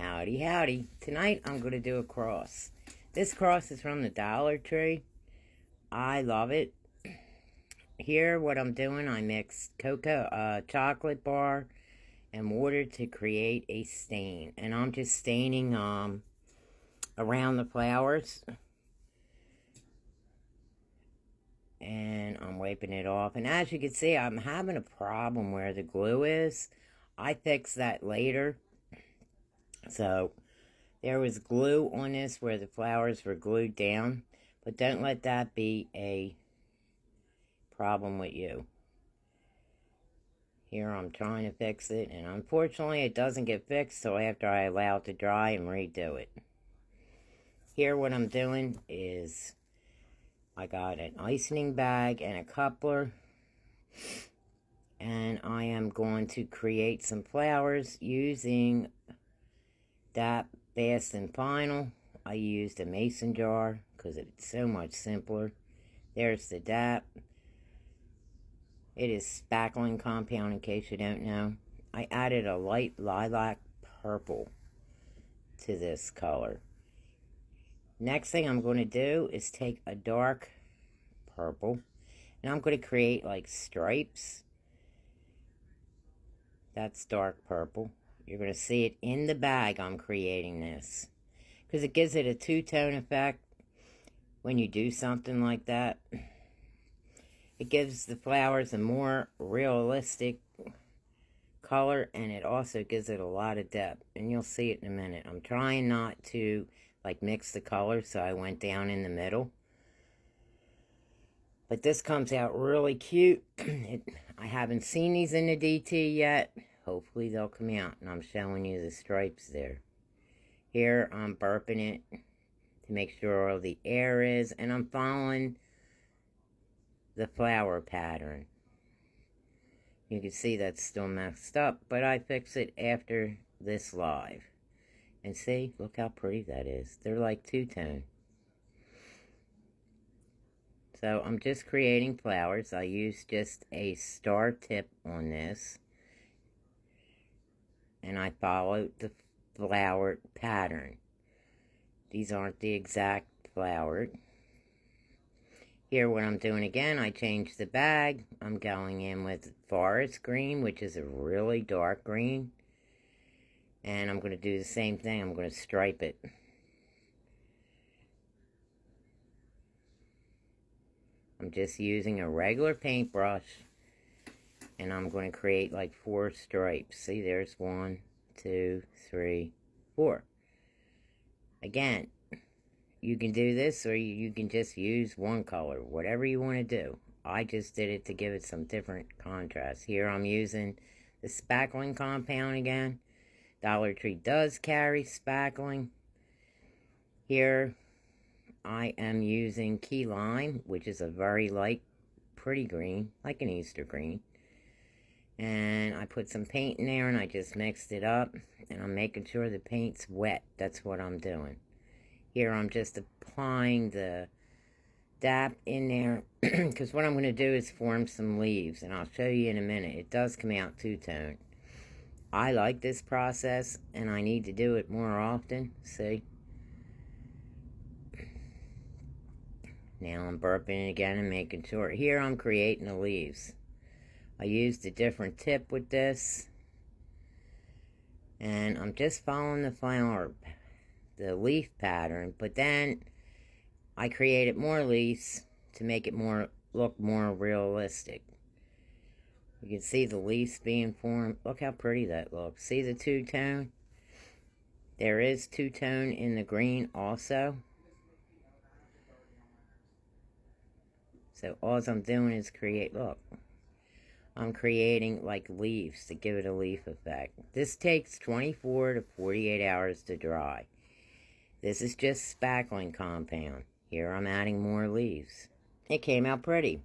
Howdy, howdy. Tonight I'm going to do a cross. This cross is from the Dollar Tree. I love it. Here, what I'm doing, I mixed chocolate bar and water to create a stain. And I'm just staining around the flowers. And I'm wiping it off. And as you can see, I'm having a problem where the glue is. I fixed that later. So, there was glue on this where the flowers were glued down. But don't let that be a problem with you. Here I'm trying to fix it. And unfortunately, it doesn't get fixed so after I allow it to dry and redo it. Here what I'm doing is I got an icing bag and a coupler. And I am going to create some flowers using that Fast and Final. I used a mason jar because it's so much simpler. There's the DAP. It is spackling compound in case you don't know. I added a light lilac purple to this color. Next thing I'm going to do is take a dark purple and I'm going to create like stripes. That's dark purple. You're going to see it in the bag I'm creating this. Because it gives it a two-tone effect when you do something like that. It gives the flowers a more realistic color. And it also gives it a lot of depth. And you'll see it in a minute. I'm trying not to like mix the colors. So I went down in the middle. But this comes out really cute. I haven't seen these in the DT yet. Hopefully they'll come out. And I'm showing you the stripes there. Here I'm burping it to make sure all the air is. And I'm following the flower pattern. You can see that's still messed up. But I fix it after this live. And see, look how pretty that is. They're like two-tone. So I'm just creating flowers. I use just a star tip on this. And I followed the flower pattern. These aren't the exact flower. Here what I'm doing again, I changed the bag. I'm going in with forest green, which is a really dark green. And I'm going to do the same thing. I'm going to stripe it. I'm just using a regular paintbrush. And I'm going to create like 4 stripes. See, there's 1, 2, 3, 4. Again, you can do this or you can just use one color. Whatever you want to do. I just did it to give it some different contrast. Here I'm using the spackling compound again. Dollar Tree does carry spackling. Here I am using key lime, which is a very light, pretty green, like an Easter green. And I put some paint in there and I just mixed it up. And I'm making sure the paint's wet. That's what I'm doing. Here I'm just applying the DAP in there. Because what I'm going to do is form some leaves. And I'll show you in a minute. It does come out two-tone. I like this process. And I need to do it more often. See? Now I'm burping it again and making sure. Here I'm creating the leaves. I used a different tip with this. And I'm just following the leaf pattern. But then I created more leaves to make it look more realistic. You can see the leaves being formed. Look how pretty that looks. See the two-tone? There is two-tone in the green also. So all I'm doing is create, look. I'm creating like leaves to give it a leaf effect. This takes 24 to 48 hours to dry. This is just spackling compound. Here I'm adding more leaves. It came out pretty.